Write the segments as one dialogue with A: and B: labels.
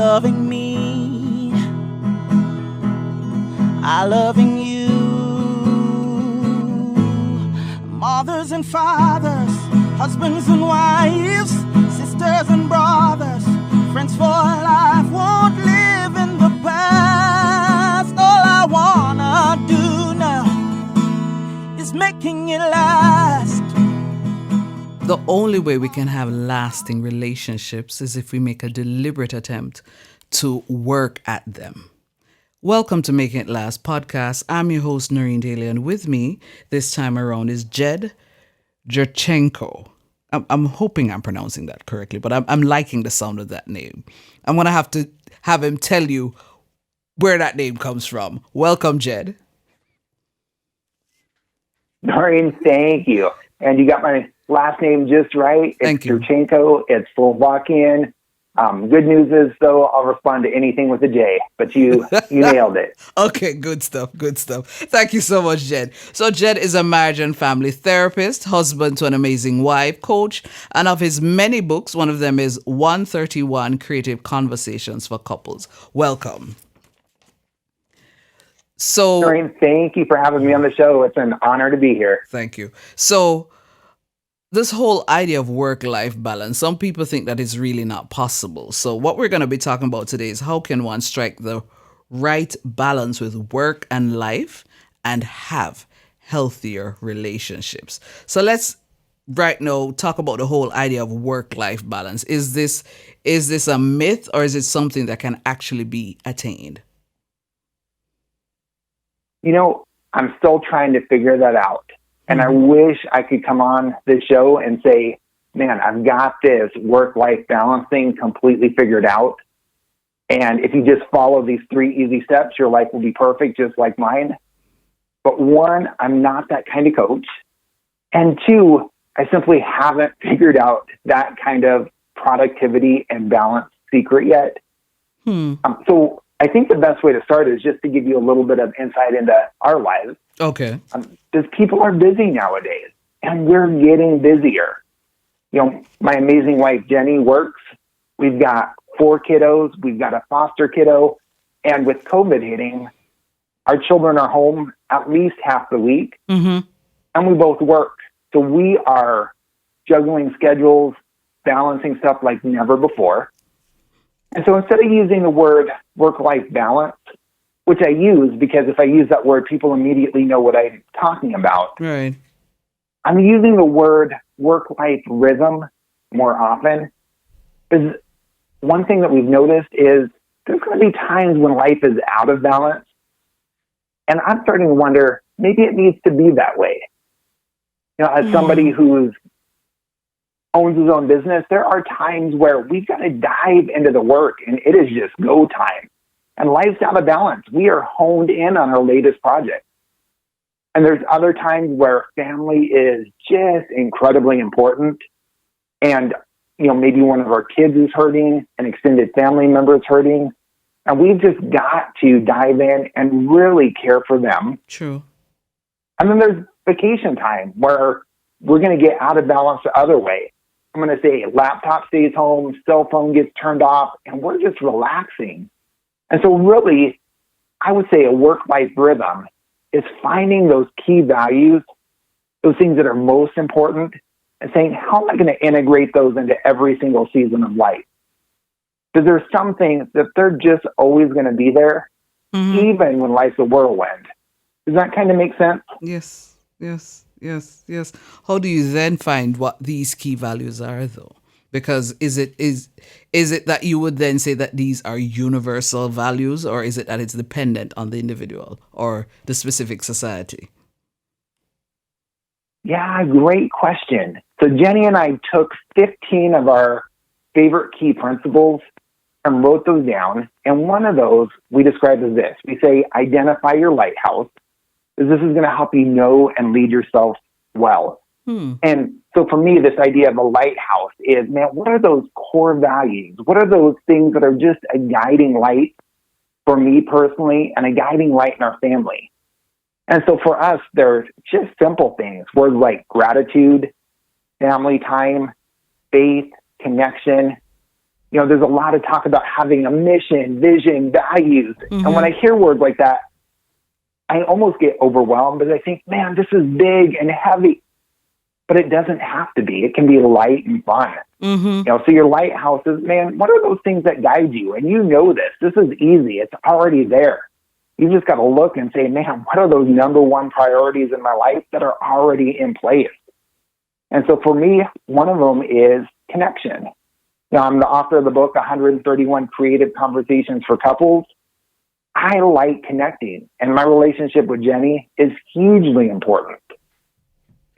A: loving me, I loving you. Mothers and fathers, husbands and wives, sisters and brothers, friends for life, won't live in the past. All I wanna do now is making it last.
B: The only way we can have lasting relationships is if we make a deliberate attempt to work at them. Welcome to Making It Last podcast. I'm your host, Noreen Daly, and with me this time around is Jed Jurchenko. I'm hoping I'm pronouncing that correctly, but I'm liking the sound of that name. I'm going to have him tell you where that name comes from. Welcome, Jed.
C: Noreen, thank you. And you got my last name just right.
B: Thank you.
C: Jurchenko. It's Slovakian. Good news is, though, I'll respond to anything with a J, but you nailed it.
B: Okay, good stuff. Thank you so much, Jed. So Jed is a marriage and family therapist, husband to an amazing wife, coach, and of his many books, one of them is 131 Creative Conversations for Couples. Welcome. So,
C: Noreen, thank you for having me on the show. It's an honor to be here.
B: Thank you. So, this whole idea of work-life balance, some people think that it's really not possible. So what we're going to be talking about today is how can one strike the right balance with work and life and have healthier relationships. So let's right now talk about the whole idea of work-life balance. Is this a myth or is it something that can actually be attained?
C: You know, I'm still trying to figure that out. And I wish I could come on the show and say, man, I've got this work-life balance thing completely figured out. And if you just follow these 3 easy steps, your life will be perfect, just like mine. But one, I'm not that kind of coach. And two, I simply haven't figured out that kind of productivity and balance secret yet. So I think the best way to start is just to give you a little bit of insight into our lives.
B: Okay.
C: Because people are busy nowadays, and we're getting busier. You know, my amazing wife, Jenny, works. We've got 4 kiddos. We've got a foster kiddo. And with COVID hitting, our children are home at least half the week, and we both work. So we are juggling schedules, balancing stuff like never before. And so instead of using the word work-life balance, which I use because if I use that word, people immediately know what I'm talking about.
B: Right.
C: I'm using the word work-life rhythm more often. Because one thing that we've noticed is there's going to be times when life is out of balance. And I'm starting to wonder, maybe it needs to be that way. You know, as somebody who owns his own business, there are times where we've got to dive into the work and it is just go time. And life's out of balance. We are honed in on our latest project. And there's other times where family is just incredibly important. And, you know, maybe one of our kids is hurting, an extended family member is hurting. And we've just got to dive in and really care for them.
B: True.
C: And then there's vacation time where we're going to get out of balance the other way. I'm going to say laptop stays home, cell phone gets turned off, and we're just relaxing. And so really, I would say a work-life rhythm is finding those key values, those things that are most important, and saying, how am I going to integrate those into every single season of life? Because there's some things that they're just always going to be there, even when life's a whirlwind. Does that kind of make sense?
B: Yes. How do you then find what these key values are, though? Because is it that you would then say that these are universal values, or is it that it's dependent on the individual or the specific society?
C: Yeah, great question. So Jenny and I took 15 of our favorite key principles and wrote those down. And one of those we describe as this. We say, identify your lighthouse, because this is going to help you know and lead yourself well. And so for me, this idea of a lighthouse is, man, what are those core values? What are those things that are just a guiding light for me personally and a guiding light in our family? And so for us, there's just simple things, words like gratitude, family time, faith, connection. There's a lot of talk about having a mission, vision, values.
B: Mm-hmm.
C: And when I hear words like that, I almost get overwhelmed because I think, man, this is big and heavy. But it doesn't have to be. It can be light and fun.
B: Mm-hmm.
C: So your lighthouse is, man, what are those things that guide you? And you know this. This is easy. It's already there. You just got to look and say, man, what are those number one priorities in my life that are already in place? And so for me, one of them is connection. I'm the author of the book, 131 Creative Conversations for Couples. I like connecting, and my relationship with Jenny is hugely important.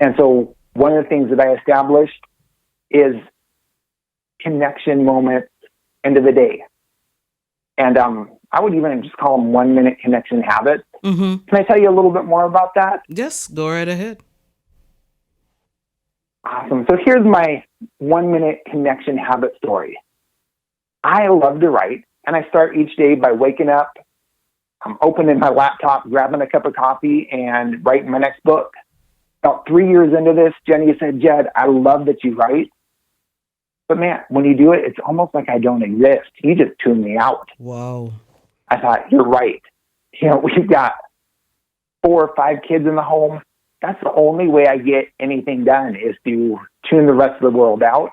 C: And so one of the things that I established is connection moments into the day. And I would even just call them 1 minute connection habits.
B: Mm-hmm.
C: Can I tell you a little bit more about that?
B: Yes, go right ahead.
C: Awesome. So here's my 1 minute connection habit story. I love to write, and I start each day by waking up, I'm opening my laptop, grabbing a cup of coffee, and writing my next book. About 3 years into this, Jenny said, Jed, I love that you write. But man, when you do it, it's almost like I don't exist. You just tune me out.
B: Wow.
C: I thought, you're right. We've got 4 or 5 kids in the home. That's the only way I get anything done is to tune the rest of the world out.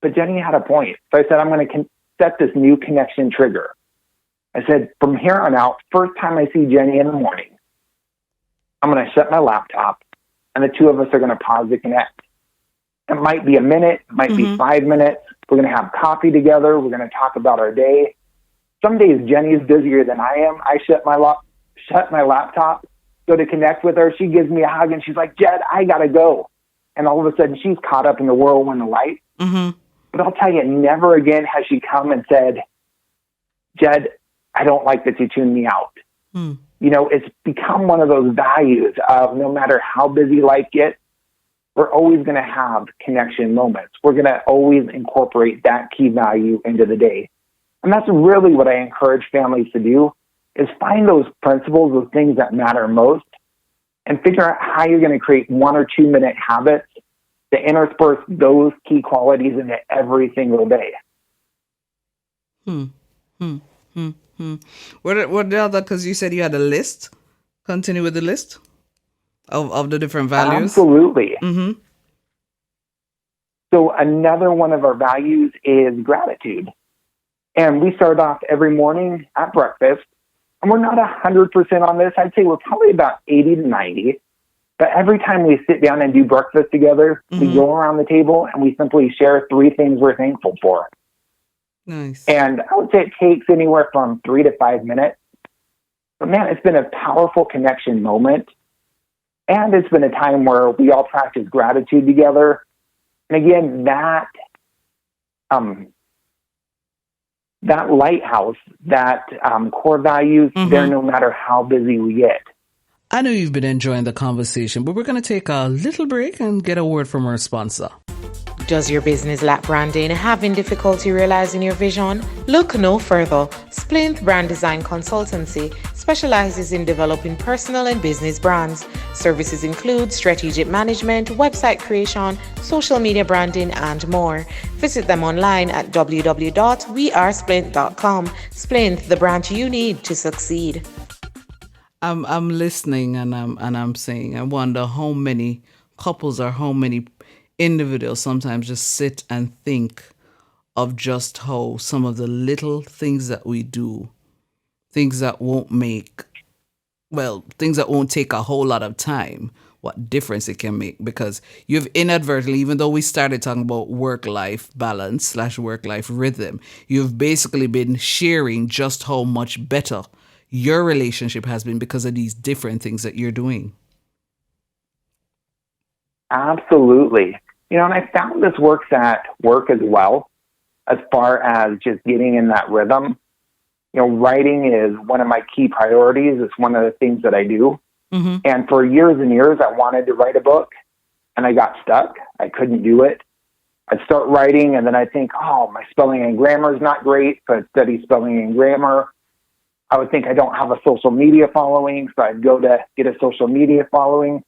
C: But Jenny had a point. So I said, I'm going to set this new connection trigger. I said, from here on out, first time I see Jenny in the morning, I'm going to shut my laptop, and the two of us are going to pause to connect. It might be a minute, it might be 5 minutes. We're going to have coffee together. We're going to talk about our day. Some days Jenny is busier than I am. I shut my laptop, go to connect with her. She gives me a hug, and she's like, Jed, I got to go. And all of a sudden, she's caught up in the whirlwind of light.
B: Mm-hmm.
C: But I'll tell you, never again has she come and said, Jed, I don't like that you tuned me out.
B: Mm.
C: It's become one of those values of no matter how busy life gets, we're always going to have connection moments. We're going to always incorporate that key value into the day. And that's really what I encourage families to do, is find those principles, those things that matter most, and figure out how you're going to create 1 or 2 minute habits to intersperse those key qualities into every single day.
B: What the other, because you said you had a list. Continue with the list of the different values.
C: Absolutely.
B: Mm-hmm.
C: So another one of our values is gratitude. And we start off every morning at breakfast. And we're not 100% on this. I'd say we're probably about 80 to 90. But every time we sit down and do breakfast together, we go around the table and we simply share 3 things we're thankful for.
B: Nice.
C: And I would say it takes anywhere from 3 to 5 minutes. But man, it's been a powerful connection moment. And it's been a time where we all practice gratitude together. And again, that lighthouse, that core values, they're no matter how busy we get.
B: I know you've been enjoying the conversation, but we're going to take a little break and get a word from our sponsor.
D: Does your business lack branding? Having difficulty realizing your vision? Look no further. Splinth Brand Design Consultancy specializes in developing personal and business brands. Services include strategic management, website creation, social media branding, and more. Visit them online at www.wearesplint.com. Splinth, the brand you need to succeed.
B: I'm listening and I'm saying, I wonder how many couples or how many individuals sometimes just sit and think of just how some of the little things that we do, things that won't take a whole lot of time, what difference it can make. Because you've inadvertently, even though we started talking about work-life balance / work-life rhythm, you've basically been sharing just how much better your relationship has been because of these different things that you're doing.
C: Absolutely. And I found this works at work as well, as far as just getting in that rhythm. Writing is one of my key priorities. It's one of the things that I do. Mm-hmm. And for years and years, I wanted to write a book, and I got stuck. I couldn't do it. I'd start writing, and then I'd think, my spelling and grammar is not great, so I'd study spelling and grammar. I would think I don't have a social media following, so I'd go to get a social media following.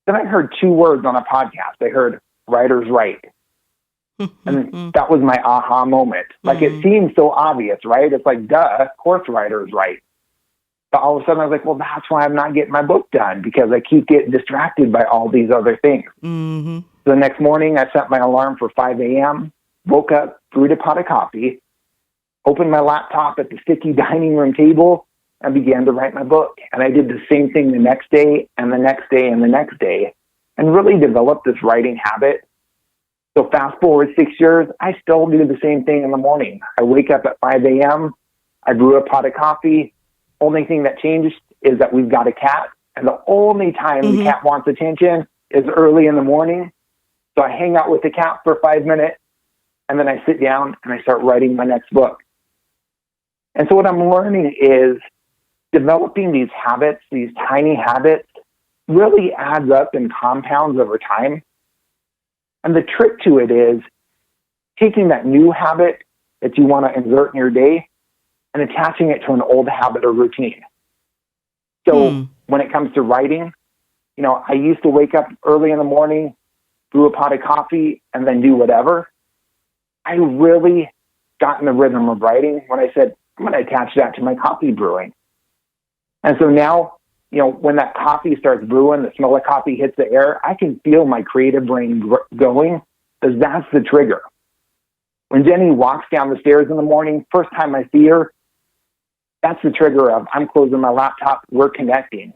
C: Then I heard 2 words on a podcast. I heard writers write. And that was my aha moment. Like, it seems so obvious, right? It's like, duh, course writer's right. But all of a sudden I was like, well, that's why I'm not getting my book done, because I keep getting distracted by all these other things.
B: Mm-hmm.
C: So the next morning I set my alarm for 5 a.m., woke up, brewed a pot of coffee, opened my laptop at the sticky dining room table, and began to write my book. And I did the same thing the next day and the next day and the next day, and really developed this writing habit. So fast forward 6 years, I still do the same thing in the morning. I wake up at 5 a.m., I brew a pot of coffee. Only thing that changed is that we've got a cat, and the only time the cat wants attention is early in the morning. So I hang out with the cat for 5 minutes, and then I sit down and I start writing my next book. And so what I'm learning is developing these habits, these tiny habits, really adds up and compounds over time. And the trick to it is taking that new habit that you want to insert in your day and attaching it to an old habit or routine. So when it comes to writing, you know, I used to wake up early in the morning, brew a pot of coffee, and then do whatever. I really got in the rhythm of writing when I said, I'm going to attach that to my coffee brewing. And so now, you know, when that coffee starts brewing, the smell of coffee hits the air, I can feel my creative brain going, because that's the trigger. When Jenny walks down the stairs in the morning, first time I see her, that's the trigger of I'm closing my laptop, we're connecting.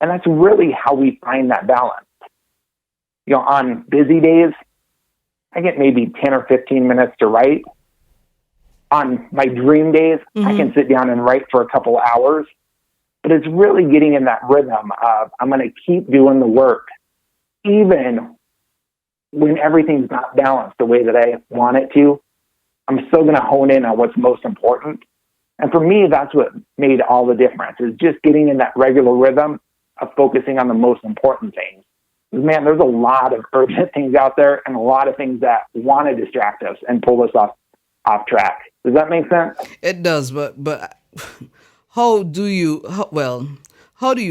C: And that's really how we find that balance. You know, on busy days, I get maybe 10 or 15 minutes to write. On my dream days, I can sit down and write for a couple hours. But it's really getting in that rhythm of I'm going to keep doing the work, even when everything's not balanced the way that I want it to. I'm still going to hone in on what's most important. And for me, that's what made all the difference, is just getting in that regular rhythm of focusing on the most important things. Man, there's a lot of urgent things out there and a lot of things that want to distract us and pull us off track. Does that make sense?
B: It does, but how do you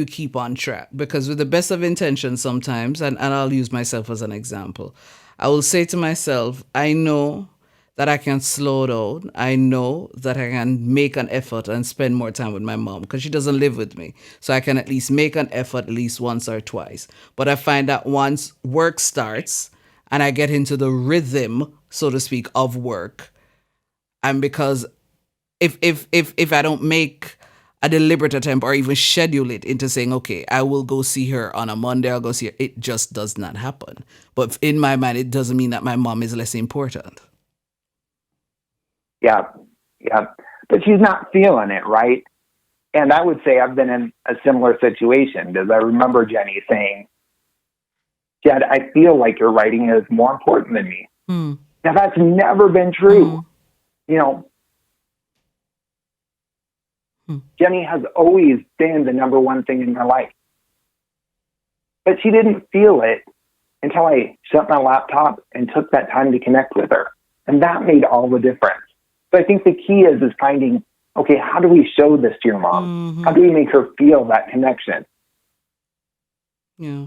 B: keep on track? Because with the best of intentions sometimes, and I'll use myself as an example, I will say to myself, I know that I can slow down. I know that I can make an effort and spend more time with my mom because she doesn't live with me. So I can at least make an effort at least once or twice. But I find that once work starts and I get into the rhythm, so to speak, of work, and because if I don't make a deliberate attempt or even schedule it into saying, okay, I will go see her on a Monday, I'll go see her, it just does not happen. But in my mind, it doesn't mean that my mom is less important.
C: Yeah. But she's not feeling it, right? And I would say I've been in a similar situation, because I remember Jenny saying, Jed, I feel like your writing is more important than me. Now, that's never been true. You know, Jenny has always been the number one thing in my life. But she didn't feel it until I shut my laptop and took that time to connect with her. And that made all the difference. So I think the key is finding, okay, how do we show this to your mom? How do we make her feel that connection?
B: Yeah.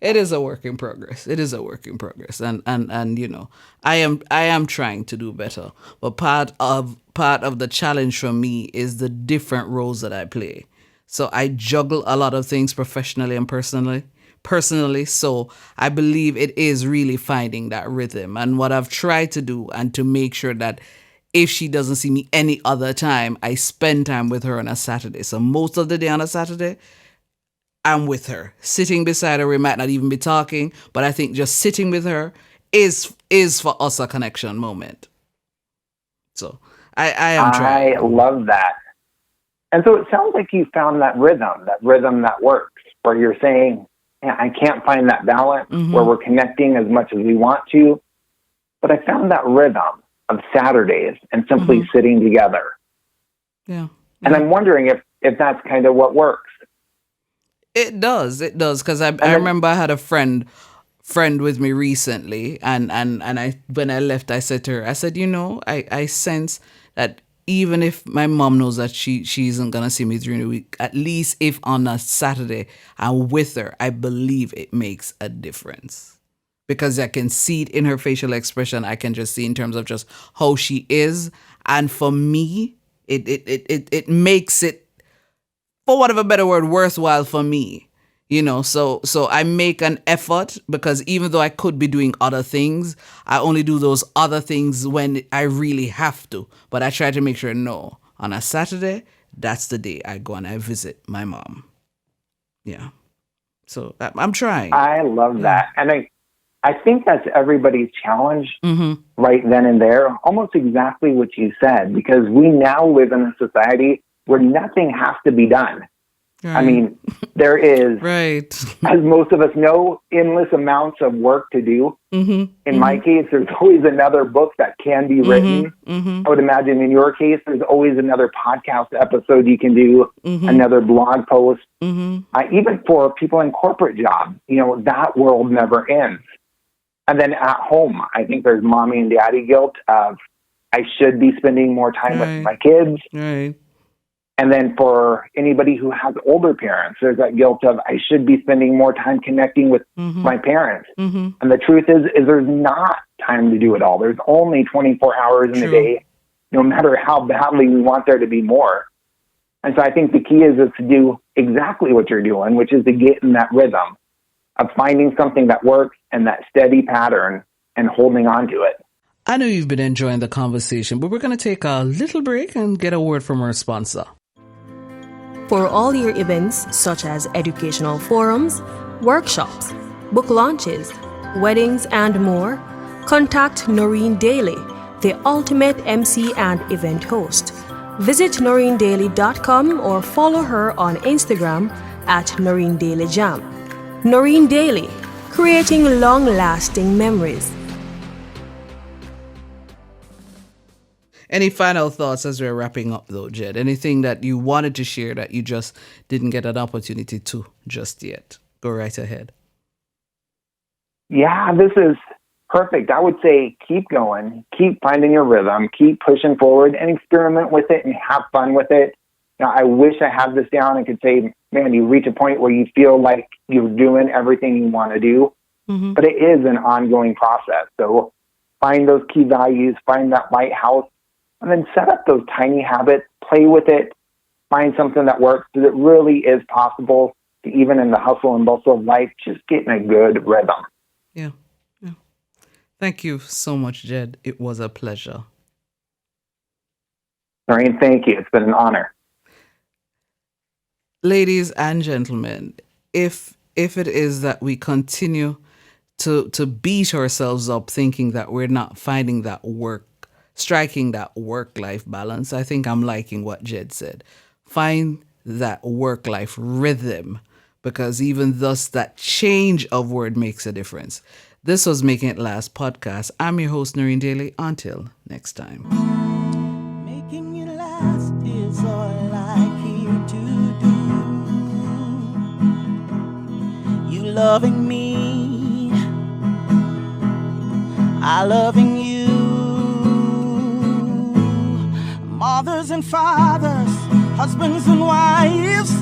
B: It is a work in progress. And you know, I am trying to do better. But part of the challenge for me is the different roles that I play. So I juggle a lot of things professionally and personally. So I believe it is really finding that rhythm. And what I've tried to do, and to make sure that if she doesn't see me any other time, I spend time with her on a Saturday. So most of the day on a Saturday, I'm with her, sitting beside her. We might not even be talking, but I think just sitting with her is for us a connection moment. So I am trying.
C: I love that. And so it sounds like you found that rhythm that works, where you're saying, yeah, I can't find that balance where we're connecting as much as we want to, but I found that rhythm of Saturdays and simply sitting together. Yeah. And I'm wondering if that's kind of what works.
B: It does, because I remember I had a friend with me recently, and I, when I left, I said to her, I said, you know, I sense that even if my mom knows that she isn't gonna see me during the week, at least if on a Saturday I'm with her, I believe it makes a difference, because I can see it in her facial expression. I can just see in terms of just how she is. And for me, it makes it, for want of a better word, worthwhile for me. So I make an effort, because even though I could be doing other things, I only do those other things when I really have to. But I try to make sure, no, on a Saturday, that's the day I go and I visit my mom. Yeah. So I'm trying.
C: I love that. And I think that's everybody's challenge right then and there, almost exactly what you said, because we now live in a society where nothing has to be done. Right. I mean, there is, right, as most of us know, endless amounts of work to do. In my case, there's always another book that can be written. I would imagine in your case, there's always another podcast episode you can do, another blog post. Even for people in corporate jobs, that world never ends. And then at home, I think there's mommy and daddy guilt of, I should be spending more time with my kids. Right. And then for anybody who has older parents, there's that guilt of, I should be spending more time connecting with my parents. And the truth is there's not time to do it all. There's only 24 hours in a day, no matter how badly we want there to be more. And so I think the key is to do exactly what you're doing, which is to get in that rhythm of finding something that works and that steady pattern and holding on to it.
B: I know you've been enjoying the conversation, but we're going to take a little break and get a word from our sponsor.
E: For all your events, such as educational forums, workshops, book launches, weddings, and more, contact Noreen Daly, the ultimate MC and event host. Visit noreendaly.com or follow her on Instagram at Noreen Daly Jam. Noreen Daly, creating long-lasting memories.
B: Any final thoughts as we're wrapping up, though, Jed? Anything that you wanted to share that you just didn't get an opportunity to just yet? Go right ahead.
C: Yeah, this is perfect. I would say keep going, keep finding your rhythm, keep pushing forward and experiment with it and have fun with it. Now, I wish I had this down and could say, man, you reach a point where you feel like you're doing everything you want to do, but it is an ongoing process. So find those key values, find that lighthouse, and then set up those tiny habits, play with it, find something that works, because it really is possible to, even in the hustle and bustle of life, just get in a good rhythm.
B: Yeah. Thank you so much, Jed. It was a pleasure.
C: Noreen, thank you. It's been an honor.
B: Ladies and gentlemen, if it is that we continue to beat ourselves up thinking that we're not finding that striking that work-life balance, I think I'm liking what Jed said. Find that work-life rhythm, because even thus that change of word makes a difference. This was Making It Last podcast. I'm your host, Noreen Daly. Until next time.
A: Making it last is all I care to do. You loving me, I loving you. Mothers and fathers, husbands and wives,